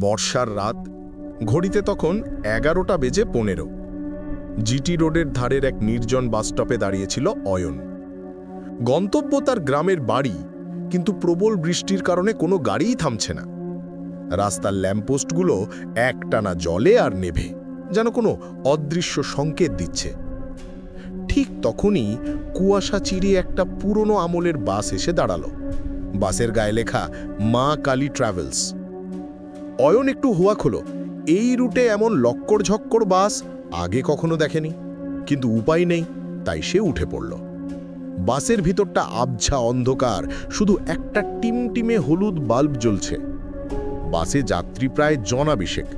বর্ষার রাত, ঘড়িতে তখন 11:15। জিটি রোডের ধারের এক নির্জন বাসস্টপে দাঁড়িয়েছিল অয়ন। গন্তব্য তার গ্রামের বাড়ি, কিন্তু প্রবল বৃষ্টির কারণে কোনো গাড়িই থামছে না। রাস্তার ল্যাম্পপোস্টগুলো একটানা জলে আর নেভে, যেন কোনো অদৃশ্য সংকেত দিচ্ছে। ঠিক তখনই কুয়াশা চিরিয়ে একটা পুরনো আমলের বাস এসে দাঁড়ালো। বাসের গায়ে লেখা মা কালী ট্রাভেলস। অয়ন একটু হুয়াক হলো, এই রুটে এমন লক্কর ঝক্কর বাস আগে কখনো দেখেনি। কিন্তু উপায় নেই, তাই সে উঠে পড়ল। বাসের ভিতরটা আবছা অন্ধকার, শুধু একটা টিমটিমে হলুদ বাল্ব জ্বলছে। বাসে যাত্রী প্রায় জনাবিশেক,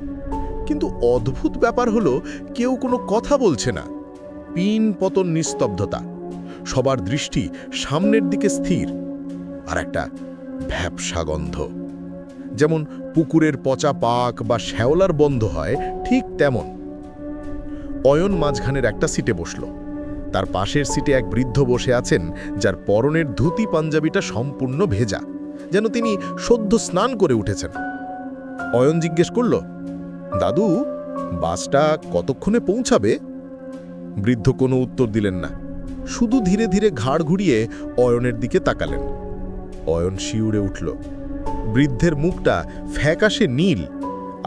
কিন্তু অদ্ভুত ব্যাপার হলো কেউ কোনো কথা বলছে না। পিন পতন নিস্তব্ধতা, সবার দৃষ্টি সামনের দিকে স্থির। আর একটা ভ্যাপসা গন্ধ, যেমন পুকুরের পচা পাক বা শ্যাওলার বন্ধ হয়, ঠিক তেমন। অয়ন মাঝখানের একটা সিটে বসল। তার পাশের সিটে এক বৃদ্ধ বসে আছেন, যার পরনের ধুতি পাঞ্জাবিটা সম্পূর্ণ ভেজা, যেন তিনি সদ্য স্নান করে উঠেছেন। অয়ন জিজ্ঞেস করল, দাদু, বাসটা কতক্ষণে পৌঁছাবে? বৃদ্ধ কোনো উত্তর দিলেন না, শুধু ধীরে ধীরে ঘাড় ঘুরিয়ে অয়নের দিকে তাকালেন। অয়ন শিউরে উঠল। বৃদ্ধের মুখটা ফ্যাকাশে নীল,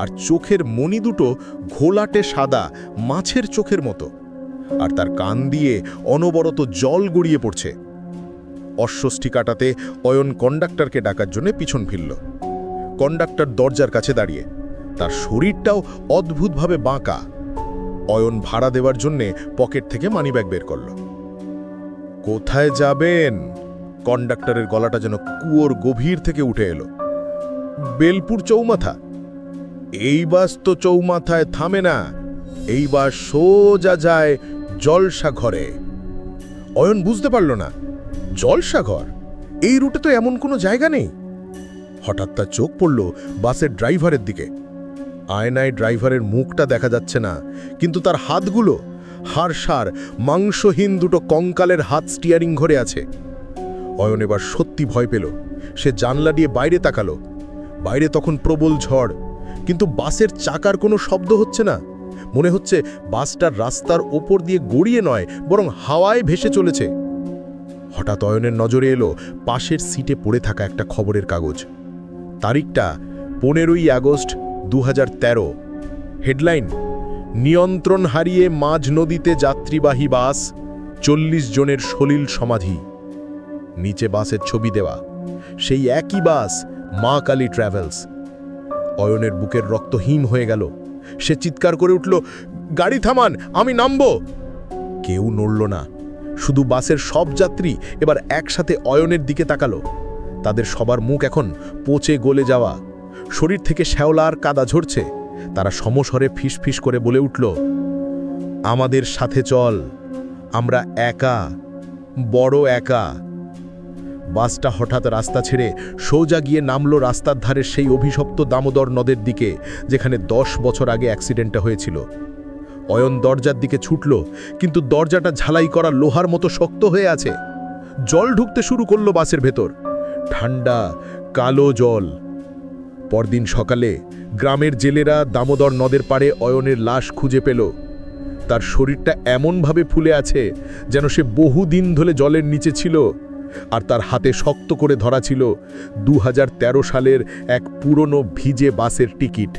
আর চোখের মণি দুটো ঘোলাটে সাদা, মাছের চোখের মতো। আর তার কান দিয়ে অনবরত জল গড়িয়ে পড়ছে। অস্বস্তি কাটাতে অয়ন কন্ডাক্টরকে ডাকার জন্য পিছন ফিরল। কন্ডাক্টর দরজার কাছে দাঁড়িয়ে, তার শরীরটাও অদ্ভুতভাবে বাঁকা। অয়ন ভাড়া দেওয়ার জন্যে পকেট থেকে মানিব্যাগ বের করল। কোথায় যাবেন? কন্ডাক্টরের গলাটা যেন কুয়োর গভীর থেকে উঠে এলো। বেলপুর চৌমাথা। এই বাস তো চৌমাথায় থামে না, এই বাস সোজা যায় জলসাঘরে। অয়ন বুঝতে পারল না, জলসাঘর? এই রুটে তো এমন কোনো জায়গা নেই। হঠাৎ তার চোখ পড়ল বাসের ড্রাইভারের দিকে। আয়নায় ড্রাইভারের মুখটা দেখা যাচ্ছে না, কিন্তু তার হাতগুলো, হাড়সার মাংসহীন দুটো কঙ্কালের হাত স্টিয়ারিং ঘরে আছে। অয়ন এবার সত্যি ভয় পেল। সে জানলা দিয়ে বাইরে তাকালো। বাইরে তখন প্রবল ঝড়, কিন্তু বাসের চাকার কোনো শব্দ হচ্ছে না। মনে হচ্ছে বাসটার রাস্তার ওপর দিয়ে গড়িয়ে নয়, বরং হাওয়ায় ভেসে চলেছে। হঠাৎ অয়নের নজরে এলো পাশের সিটে পড়ে থাকা একটা খবরের কাগজ। তারিখটা 15ই আগস্ট 2013। হেডলাইন, নিয়ন্ত্রণ হারিয়ে মাঝ নদীতে যাত্রীবাহী বাস, 40 জনের সলিল সমাধি। নিচে বাসের ছবি দেওয়া, সেই একই বাস, মা কালী ট্রাভেলস। অয়নের বুকের রক্ত হিম হয়ে গেল। সে চিৎকার করে উঠল, গাড়ি থামান, আমি নামব। কেউ নড়ল না, শুধু বাসের সব যাত্রী এবার একসাথে অয়নের দিকে তাকালো। তাদের সবার মুখ এখন পচে গলে যাওয়া, শরীর থেকে শ্যাওলা আর কাদা ঝরছে। তারা সমস্বরে ফিসফিস করে বলে উঠল, আমাদের সাথে চল, আমরা একা, বড় একা। বাসটা হঠাৎ রাস্তা ছেড়ে সোজা গিয়ে নামল রাস্তার ধারে সেই অভিশপ্ত দামোদর নদের দিকে, যেখানে 10 বছর আগে অ্যাক্সিডেন্টটা হয়েছিল। অয়ন দরজার দিকে ছুটল, কিন্তু দরজাটা ঝালাই করা লোহার মতো শক্ত হয়ে আছে। জল ঢুকতে শুরু করলো বাসের ভেতর, ঠান্ডা কালো জল। পরদিন সকালে গ্রামের জেলেরা দামোদর নদের পাড়ে অয়নের লাশ খুঁজে পেল। তার শরীরটা এমনভাবে ফুলে আছে যেন সে বহুদিন ধরে জলের নিচে ছিল। আর তার হাতে শক্ত করে ধরা ছিল 2013 সালের এক পুরনো ভিজে বাসের টিকিট।